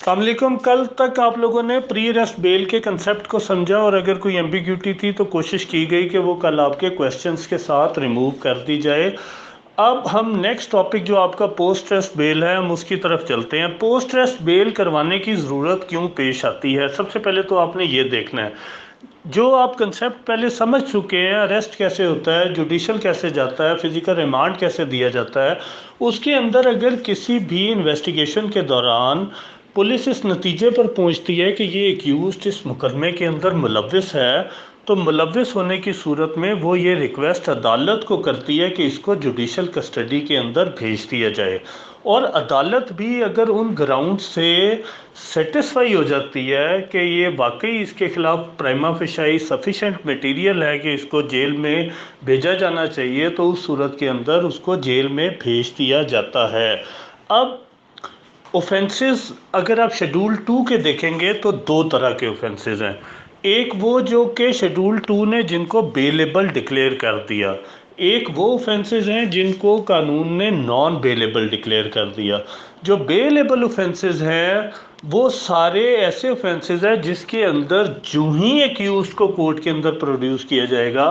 अस्सलाम वालेकुम। कल तक आप लोगों ने प्री अरेस्ट बेल के कंसेप्ट को समझा और अगर कोई एम्बिग्यूटी थी तो कोशिश की गई कि वो कल आपके क्वेश्चंस के साथ रिमूव कर दी जाए। अब हम नेक्स्ट टॉपिक जो आपका पोस्ट अरेस्ट बेल है हम उसकी तरफ चलते हैं। पोस्ट अरेस्ट बेल करवाने की ज़रूरत क्यों पेश आती है? सबसे पहले तो आपने ये देखना है, जो आप कंसेप्ट पहले समझ चुके हैं, अरेस्ट कैसे होता है, जुडिशल कैसे जाता है, फिजिकल रिमांड कैसे दिया जाता है, उसके अंदर अगर किसी भी इन्वेस्टिगेशन के दौरान पुलिस इस नतीजे पर पहुंचती है कि ये एक्यूज्ड इस मुकदमे के अंदर मुलव्विस है, तो मुलव्विस होने की सूरत में वो ये रिक्वेस्ट अदालत को करती है कि इसको जुडिशल कस्टडी के अंदर भेज दिया जाए। और अदालत भी अगर उन ग्राउंड से सेटिस्फाई हो जाती है कि ये वाकई इसके खिलाफ प्राइमा फेशियाई सफिशेंट मटेरियल है कि इसको जेल में भेजा जाना चाहिए, तो उस सूरत के अंदर उसको जेल में भेज दिया जाता है। अब ऑफेंसेस अगर आप शेड्यूल 2 के देखेंगे तो दो तरह के ऑफेंसेस हैं। एक वो जो कि शेड्यूल 2 ने जिनको बेलेबल डिक्लेयर कर दिया, एक वो ऑफेंसेस हैं जिनको कानून ने नॉन बेलेबल डिक्लेयर कर दिया। जो बेलेबल ऑफेंसेस हैं वो सारे ऐसे ऑफेंसेस हैं जिसके अंदर जो ही एक्यूज को कोर्ट के अंदर प्रोड्यूस किया जाएगा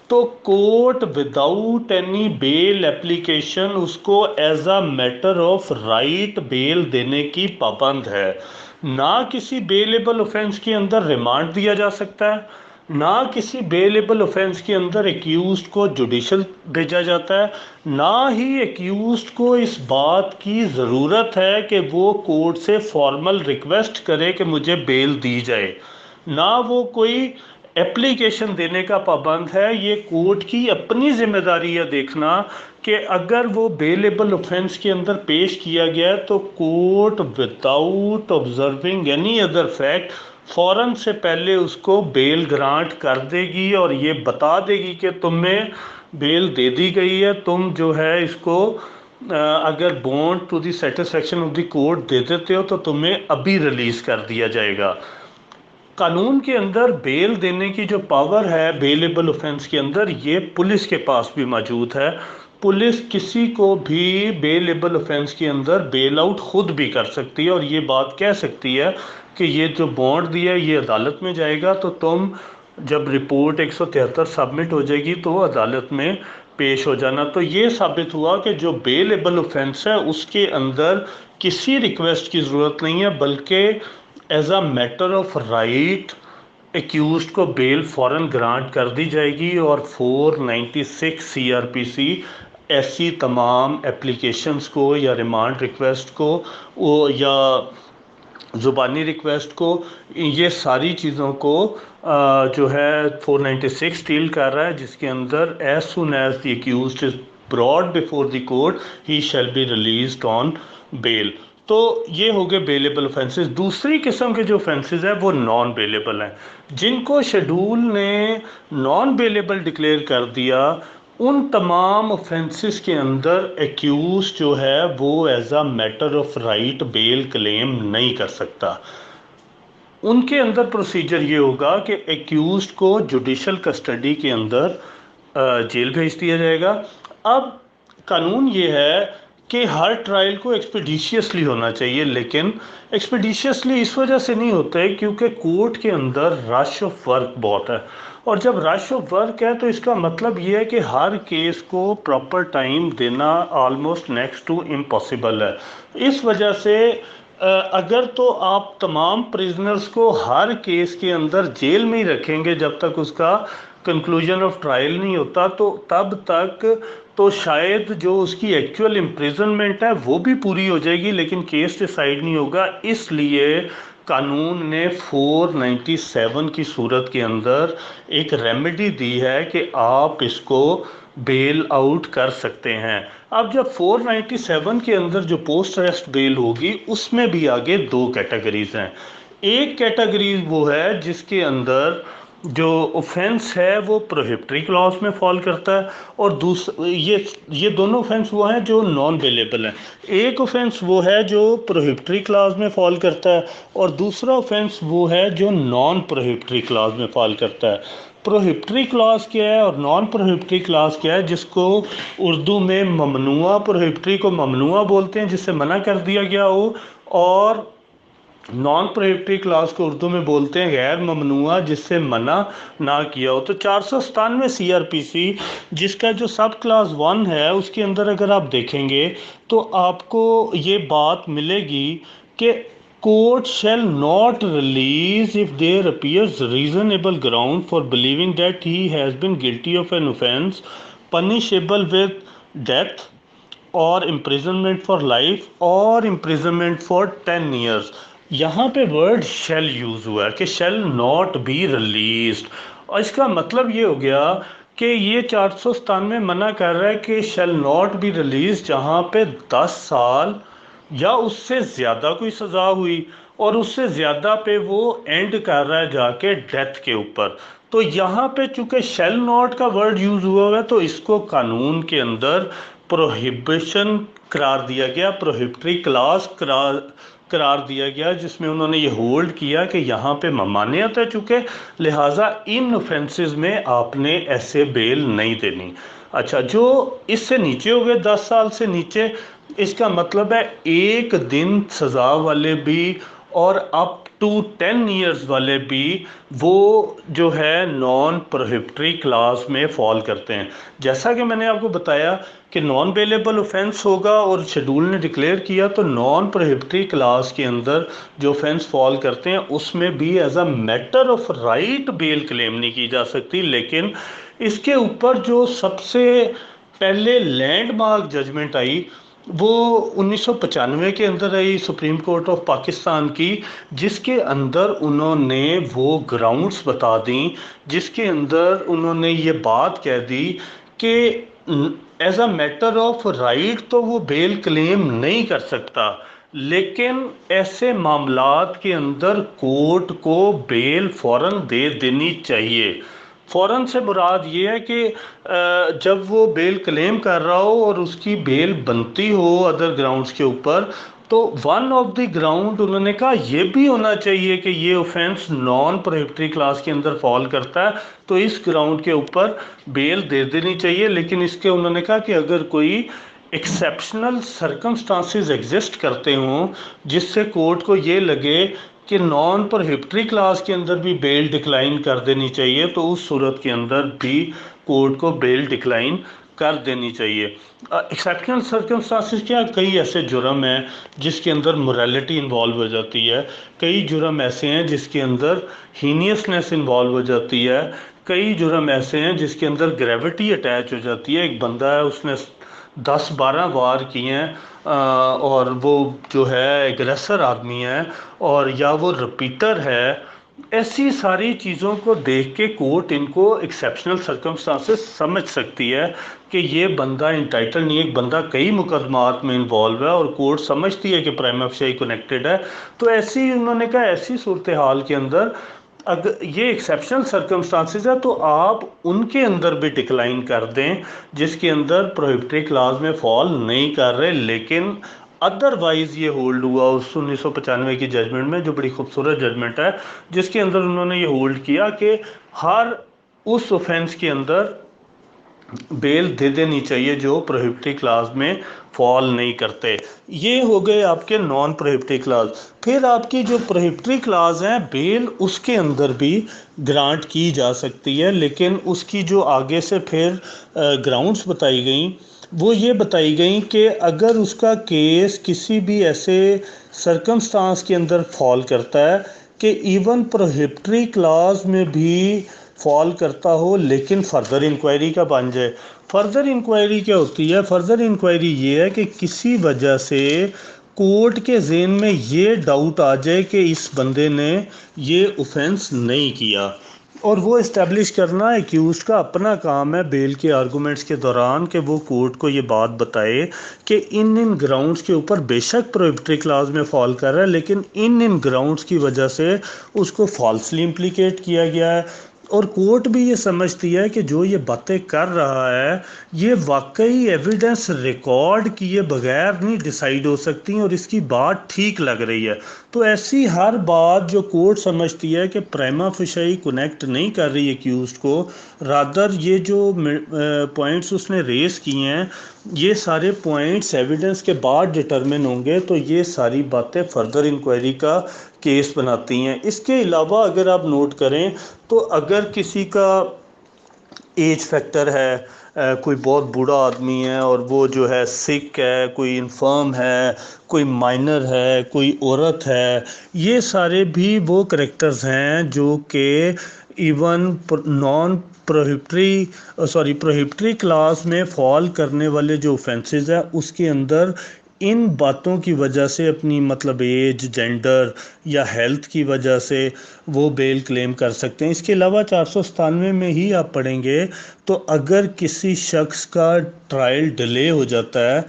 तो court without any bail application उसको as a matter of right bail देने की पाबंद है। ना किसी बेलेबल ऑफेंस के अंदर रिमांड दिया जा सकता है, ना किसी बेलेबल ऑफेंस के अंदर एक्यूज्ड को जुडिशल भेजा जाता है, ना ही एक्यूज्ड को इस बात की ज़रूरत है कि वो कोर्ट से फॉर्मल रिक्वेस्ट करे कि मुझे बेल दी जाए, ना वो कोई एप्लीकेशन देने का पाबंद है। ये कोर्ट की अपनी जिम्मेदारी है देखना कि अगर वो बेलेबल ऑफेंस के अंदर पेश किया गया तो court without observing any other fact फौरन से पहले उसको बेल ग्रांट कर देगी और ये बता देगी कि तुम्हें बेल दे दी गई है, तुम जो है इसको अगर bond to the satisfaction of the court दे देते हो तो तुम्हें अभी रिलीज कर दिया जाएगा। कानून के अंदर बेल देने की जो पावर है बेलेबल ऑफेंस के अंदर, ये पुलिस के पास भी मौजूद है। पुलिस किसी को भी बेलेबल ऑफेंस के अंदर बेल आउट खुद भी कर सकती है और ये बात कह सकती है कि ये जो बॉन्ड दिया है ये अदालत में जाएगा, तो तुम जब रिपोर्ट 173 सबमिट हो जाएगी तो अदालत में पेश हो जाना। तो ये साबित हुआ कि जो बेलेबल ऑफेंस है उसके अंदर किसी रिक्वेस्ट की ज़रूरत नहीं है, बल्कि as a matter of right accused को बेल फौरन ग्रांट कर दी जाएगी। और 496 सीआरपीसी ऐसी तमाम एप्लीकेशंस को या रिमांड रिक्वेस्ट को या ज़ुबानी रिक्वेस्ट को, ये सारी चीज़ों को जो है 496 डील कर रहा है, जिसके अंदर as soon as the accused is brought before the court he shall be released on bail. तो ये हो गए बेलेबल ऑफेंसेस। दूसरी किस्म के जो ऑफेंसेस हैं वो नॉन बेलेबल हैं, जिनको शेड्यूल ने नॉन बेलेबल डिक्लेयर कर दिया। उन तमाम ऑफेंसेस के अंदर एक्यूज जो है वो as a matter of right bail claim नहीं कर सकता। उनके अंदर प्रोसीजर ये होगा कि एक्यूज्ड को जुडिशल कस्टडी के अंदर जेल भेज दिया जाएगा। अब कानून ये है कि हर ट्रायल को एक्सपीडिशियसली होना चाहिए, लेकिन एक्सपीडिशियसली इस वजह से नहीं होता है क्योंकि कोर्ट के अंदर रश ऑफ वर्क बहुत है, और जब रश ऑफ वर्क है तो इसका मतलब ये है कि हर केस को प्रॉपर टाइम देना ऑलमोस्ट नेक्स्ट टू इम्पॉसिबल है। इस वजह से अगर तो आप तमाम प्रिजनर्स को हर केस के अंदर जेल में ही रखेंगे जब तक उसका कंक्लूजन ऑफ ट्रायल नहीं होता, तो तब तक तो शायद जो उसकी एक्चुअल इम्प्रिजनमेंट है वो भी पूरी हो जाएगी लेकिन केस डिसाइड नहीं होगा। इसलिए कानून ने 497 की सूरत के अंदर एक रेमेडी दी है कि आप इसको बेल आउट कर सकते हैं। अब जब 497 के अंदर जो पोस्ट अरेस्ट बेल होगी उसमें भी आगे दो कैटेगरीज हैं। एक कैटेगरी वो है जिसके अंदर जो ऑफेंस है वो प्रोहिबिटरी क्लॉज में फॉल करता है, और दूसरा ये दोनों ऑफेंस वो हैं जो नॉन बेलेबल हैं। एक ऑफेंस वो है जो प्रोहिबिटरी क्लॉज में फॉल करता है और दूसरा ऑफेंस वो है जो नॉन प्रोहिबिटरी क्लॉज में फॉल करता है। प्रोहिबिटरी क्लॉज क्या है और नॉन प्रोहिबिटरी क्लॉज क्या है, जिसको उर्दू में ममनुआ, प्रोहिबिटरी को ममनुआ बोलते हैं जिससे मना कर दिया गया हो, और نان پروہیبٹری کلاس کو اردو میں بولتے ہیں غیر ممنوعہ، جس سے منع نہ کیا ہو۔ تو 497 CRPC جس کا جو سب کلاس 1 ہے اس کے اندر اگر آپ دیکھیں گے تو آپ کو یہ بات ملے گی کہ court shall not release if there appears reasonable ground for believing that he has been guilty of an offense punishable with death اور imprisonment for life اور imprisonment for 10 years۔ یہاں پہ ورڈ shall یوز ہوا ہے کہ shall not be released، اور اس کا مطلب یہ ہو گیا کہ یہ 497 منع کر رہا ہے کہ shall not be released جہاں پہ 10 سال یا اس سے زیادہ کوئی سزا ہوئی، اور اس سے زیادہ پہ وہ اینڈ کر رہا ہے جا کے ڈیتھ کے اوپر۔ تو یہاں پہ چونکہ شیل ناٹ کا ورڈ یوز ہوا ہے تو اس کو قانون کے اندر پروہیبیشن قرار دیا گیا، پروہیبٹری کلاس قرار دیا گیا، جس میں انہوں نے یہ ہولڈ کیا کہ یہاں پہ ممانعت ہے چونکہ، لہٰذا ان اوفینسز میں آپ نے ایسے بیل نہیں دینی۔ اچھا، جو اس سے نیچے ہو گئے 10 سال سے نیچے، اس کا مطلب ہے 1 دن سزا والے بھی اور اپ ٹو 10 ایئرز والے بھی وہ جو ہے نان پروہیبٹری کلاس میں فال کرتے ہیں۔ جیسا کہ میں نے آپ کو بتایا کہ نان بیلیبل اوفینس ہوگا اور شیڈول نے ڈکلیئر کیا، تو نان پروہیبٹری کلاس کے اندر جو اوفینس فال کرتے ہیں اس میں بھی as a matter of right bail claim نہیں کی جا سکتی، لیکن اس کے اوپر جو سب سے پہلے لینڈ مارک ججمنٹ آئی وہ 1995 کے اندر آئی سپریم کورٹ آف پاکستان کی، جس کے اندر انہوں نے وہ گراؤنڈز بتا دیں، جس کے اندر انہوں نے یہ بات کہہ دی کہ as a matter of right تو وہ بیل کلیم نہیں کر سکتا، لیکن ایسے معاملات کے اندر کورٹ کو بیل فوراً دے دینی چاہیے۔ فوراً سے مراد یہ ہے کہ جب وہ بیل کلیم کر رہا ہو اور اس کی بیل بنتی ہو ادر گراؤنڈز کے اوپر، تو ون آف دی گراؤنڈ انہوں نے کہا یہ بھی ہونا چاہیے کہ یہ اوفینس نان پروہیبٹری کلاس کے اندر فال کرتا ہے، تو اس گراؤنڈ کے اوپر بیل دے دینی چاہیے۔ لیکن اس کے انہوں نے کہا کہ اگر کوئی ایکسیپشنل سرکمسٹانسز ایگزسٹ کرتے ہوں جس سے کورٹ کو یہ لگے کہ نان پروہیبٹری کلاس کے اندر بھی بیل ڈکلائن کر دینی چاہیے، تو اس صورت کے اندر بھی کورٹ کو بیل ڈکلائن کر دینی چاہیے۔ ایکسیپشنل سرکمسٹانسز کیا؟ کئی ایسے جرم ہیں جس کے اندر موریلٹی انوالو ہو جاتی ہے، کئی جرم ایسے ہیں جس کے اندر ہینیسنس انوالو ہو جاتی ہے، کئی جرم ایسے ہیں جس کے اندر گریوٹی اٹیچ ہو جاتی ہے۔ ایک بندہ ہے، اس نے 10-12 وار کیے ہیں اور وہ جو ہے ایگریسر آدمی ہے، اور یا وہ رپیٹر ہے، ایسی ساری چیزوں کو دیکھ کے کورٹ ان کو ایکسیپشنل سرکمسٹانسز سمجھ سکتی ہے کہ یہ بندہ انٹائٹل نہیں ہے، ایک بندہ کئی مقدمات میں انوالو ہے اور کورٹ سمجھتی ہے کہ پرائما فیسی کنیکٹڈ ہے۔ تو ایسی انہوں نے کہا ایسی صورتحال کے اندر اگر یہ ایکسیپشنل سرکمسٹانسز ہے تو آپ ان کے اندر بھی ڈکلائن کر دیں جس کے اندر پروہیبٹری کلاس میں فال نہیں کر رہے، لیکن ادروائز یہ ہولڈ ہوا اس 1995 کی ججمنٹ میں، جو بڑی خوبصورت ججمنٹ ہے، جس کے اندر انہوں نے یہ ہولڈ کیا کہ ہر اس اوفینس کے اندر بیل دے دینی چاہیے جو پروہیبٹری کلاس میں فال نہیں کرتے۔ یہ ہو گئے آپ کے نان پروہیبٹری کلاس۔ پھر آپ کی جو پروہیبٹری کلاس ہیں بیل اس کے اندر بھی گرانٹ کی جا سکتی ہے، لیکن اس کی جو آگے سے پھر گراؤنڈز بتائی گئیں وہ یہ بتائی گئیں کہ اگر اس کا کیس کسی بھی ایسے سرکمسٹانس کے اندر فال کرتا ہے کہ ایون پروہیبٹری کلاس میں بھی فال کرتا ہو لیکن فردر انکوائری کا بن جائے۔ فردر انکوائری کیا ہوتی ہے؟ فردر انکوائری یہ ہے کہ کسی وجہ سے کورٹ کے ذہن میں یہ ڈاؤٹ آ جائے کہ اس بندے نے یہ اوفینس نہیں کیا، اور وہ اسٹیبلش کرنا ایکیوزڈ کا اپنا کام ہے بیل کے آرگومنٹس کے دوران کہ وہ کورٹ کو یہ بات بتائے کہ ان گراؤنڈز کے اوپر بے شک پروہیبٹری کلاس میں فال کر رہا ہے، لیکن ان گراؤنڈز کی وجہ سے اس کو فالسلی امپلیکیٹ کیا گیا ہے، اور کورٹ بھی یہ سمجھتی ہے کہ جو یہ باتیں کر رہا ہے یہ واقعی ایویڈنس ریکارڈ کیے بغیر نہیں ڈیسائیڈ ہو سکتی اور اس کی بات ٹھیک لگ رہی ہے۔ तो ऐसी हर बात जो कोर्ट समझती है कि प्राइमा फेशियाई कनेक्ट नहीं कर रही एक्यूज्ड को, रादर ये जो पॉइंट्स उसने रेस किए हैं ये सारे पॉइंट्स एविडेंस के बाद डिटरमिन होंगे, तो ये सारी बातें फर्दर इंक्वायरी का केस बनाती हैं। इसके अलावा अगर आप नोट करें तो अगर किसी का एज फैक्टर है, कोई बहुत बूढ़ा आदमी है और वो जो है सिक है, कोई इन्फर्म है, कोई माइनर है, कोई औरत है, ये सारे भी वो करेक्टर्स हैं जो कि इवन नॉन प्रोहिबिटरी क्लास में फॉल करने वाले जो ऑफेंसेस है उसके अंदर इन बातों की वजह से, अपनी मतलब एज, जेंडर या हेल्थ की वजह से वो बेल क्लेम कर सकते हैं। इसके अलावा 497 में ही आप पढ़ेंगे तो अगर किसी शख्स का ट्रायल डिले हो जाता है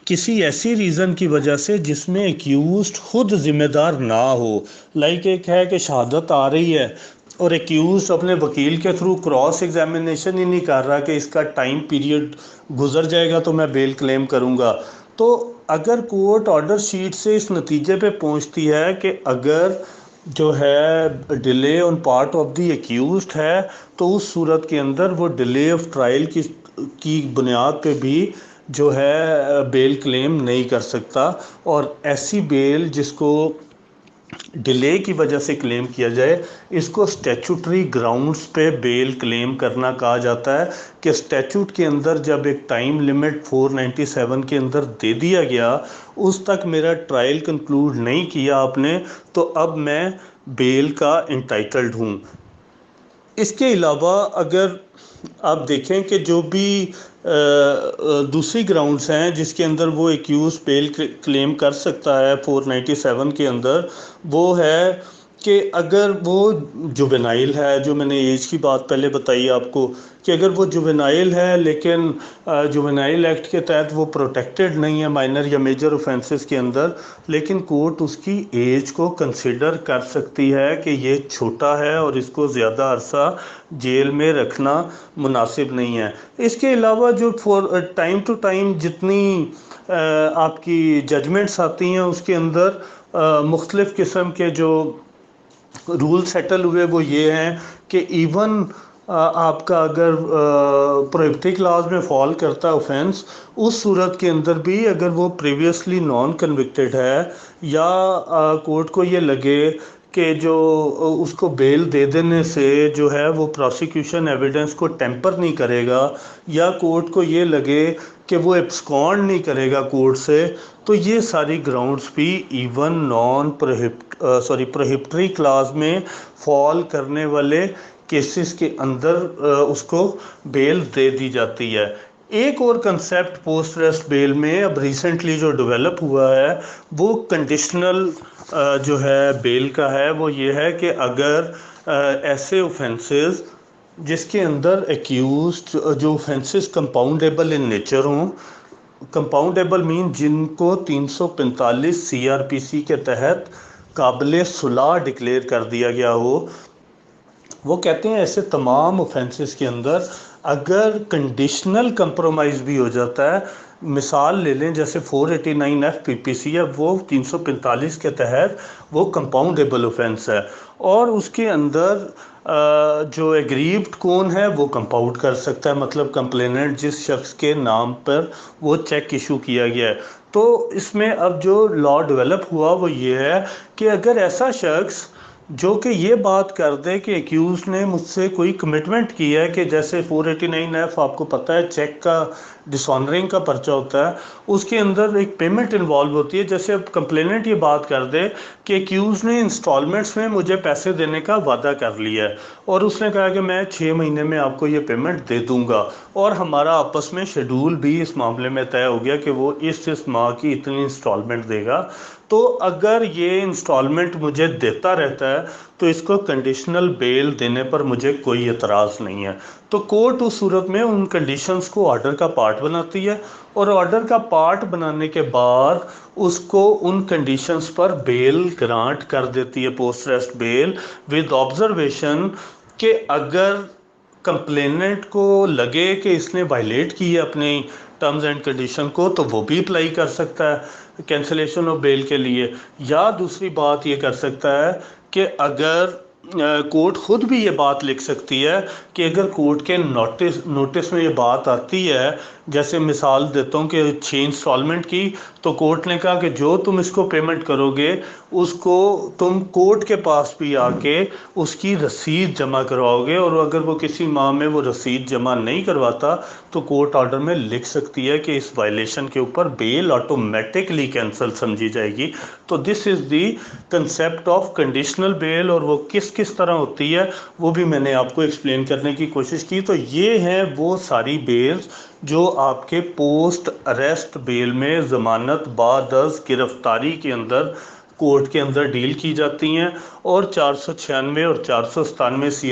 किसी ऐसी रीज़न की वजह से जिसमें एक्यूज्ड खुद ज़िम्मेदार ना हो, लाइक एक है कि शहादत आ रही है और एक्यूज्ड अपने वकील के थ्रू क्रॉस एग्जामिनेशन ही नहीं कर रहा कि इसका टाइम पीरियड गुजर जाएगा तो मैं बेल क्लेम करूंगा, तो अगर कोर्ट ऑर्डर शीट से इस नतीजे पे पहुंचती है कि अगर जो है delay on part of the accused है तो उस सूरत के अंदर वो डिले ऑफ ट्रायल की बुनियाद पे भी जो है बेल क्लेम नहीं कर सकता। और ऐसी बेल जिसको डिले की वजह से क्लेम किया जाए इसको स्टैचूटरी ग्राउंड्स पे बेल क्लेम करना कहा जाता है कि स्टैचूट के अंदर जब एक टाइम लिमिट 497 के अंदर दे दिया गया, उस तक मेरा ट्रायल कंक्लूड नहीं किया आपने तो अब मैं बेल का इंटाइटल्ड हूँ। इसके अलावा अगर आप देखें कि जो भी दूसरी ग्राउंड्स हैं जिसके अंदर वो एक्यूज बेल क्लेम कर सकता है 497 के अंदर, वो है कि अगर वो जुवेनाइल है, जो मैंने एज की बात पहले बताई आपको कि अगर वो जुवेनाइल है लेकिन जुवेनाइल एक्ट के तहत वो प्रोटेक्टेड नहीं है माइनर या मेजर ऑफेंसेस के अंदर, लेकिन कोर्ट उसकी एज को कंसिडर कर सकती है कि ये छोटा है और इसको ज़्यादा अरसा जेल में रखना मुनासिब नहीं है। इसके अलावा जो टाइम टू टाइम जितनी आपकी जजमेंट्स आती हैं उसके अंदर मुख्तलिफ़ किस्म के जो रूल सेटल हुए वो ये हैं कि इवन आपका अगर प्रोहिबिटरी क्लास में फॉल करता है ऑफेंस, उस सूरत के अंदर भी अगर वो प्रीवियसली नॉन कन्विक्टेड है या कोर्ट को ये लगे कि जो उसको बेल दे देने से जो है वो प्रोसिक्यूशन एविडेंस को टेम्पर नहीं करेगा, या कोर्ट को ये लगे कि वो एब्सकॉन्ड नहीं करेगा कोर्ट से, तो ये सारी ग्राउंड्स भी इवन नॉन प्रोहिबिटरी क्लास में फॉल करने वाले केसेस के अंदर उसको बेल दे दी जाती है। एक और कंसेप्ट पोस्ट अरेस्ट बेल में अब रिसेंटली जो डेवलप हुआ है वो कंडीशनल जो है बेल का है। वो ये है कि अगर ऐसे ऑफेंसेस जिसके अंदर एक्यूज्ड जो ऑफेंसेस कंपाउंडेबल इन नेचर हों, कंपाउंडेबल मीन जिनको 345 CRPC के तहत काबिल सुलह डिक्लेयर कर दिया गया हो, वो कहते हैं ऐसे तमाम ऑफेंसेस के अंदर अगर कंडीशनल कंप्रोमाइज़ भी हो जाता है, मिसाल ले लें जैसे 489 FPPC है, वो 345 के तहत वो कंपाउंडेबल ऑफेंस है और उसके अंदर जो एग्रीव्ड कौन है वो कंपाउंड कर सकता है, मतलब कंप्लेनेंट जिस शख्स के नाम पर वो चेक इशू किया गया है। तो इसमें अब जो लॉ डेवलप हुआ वो ये है कि अगर ऐसा शख्स जो कि ये बात कर दे कि एक्यूज ने मुझसे कोई कमिटमेंट की है कि जैसे 489F आपको पता है चेक का डिसऑनरिंग का पर्चा होता है, उसके अंदर एक पेमेंट इन्वॉल्व होती है। जैसे अब कंप्लेनेंट ये बात कर दे कि एक्यूज ने इंस्टॉलमेंट्स में मुझे पैसे देने का वादा कर लिया है और उसने कहा कि मैं 6 महीने में आपको ये पेमेंट दे दूंगा, और हमारा आपस में शेड्यूल भी इस मामले में तय हो गया कि वो इस माह की इतनी इंस्टॉलमेंट देगा, तो अगर ये इंस्टॉलमेंट मुझे देता रहता है तो इसको कंडीशनल बेल देने पर मुझे कोई एतराज़ नहीं है। तो कोर्ट उस सूरत में उन कंडीशंस को ऑर्डर का पार्ट बनाती है और ऑर्डर का पार्ट बनाने के बाद उसको उन कंडीशंस पर बेल ग्रांट कर देती है, post arrest bell, with observation कि अगर कंप्लेनेंट को लगे कि इसने वायलेट की है अपने टर्म्स एंड कंडीशन को तो वो भी अप्लाई कर सकता है। کینسلیشن آف بیل کے لیے، یا دوسری بات یہ کر سکتا ہے کہ اگر کورٹ خود بھی یہ بات لکھ سکتی ہے کہ اگر کورٹ کے نوٹس میں یہ بات آتی ہے، جیسے مثال دیتا ہوں کہ 6 انسٹالمنٹ کی، تو کورٹ نے کہا کہ جو تم اس کو پیمنٹ کرو گے اس کو تم کورٹ کے پاس بھی آ کے اس کی رسید جمع کرواؤ گے، اور اگر وہ کسی ماہ میں وہ رسید جمع نہیں کرواتا تو کورٹ آرڈر میں لکھ سکتی ہے کہ اس وائلیشن کے اوپر بیل آٹومیٹکلی کینسل سمجھی جائے گی۔ تو دس از دی کنسیپٹ آف کنڈیشنل بیل، اور وہ کس طرح ہوتی ہے وہ بھی میں نے آپ کو ایکسپلین کرنے کی کوشش کی۔ تو یہ ہیں وہ ساری بیلز جو آپ کے پوسٹ اریسٹ بیل میں ضمانت بعد از گرفتاری کے اندر کورٹ کے اندر ڈیل کی جاتی ہیں، اور 496 اور 497 CR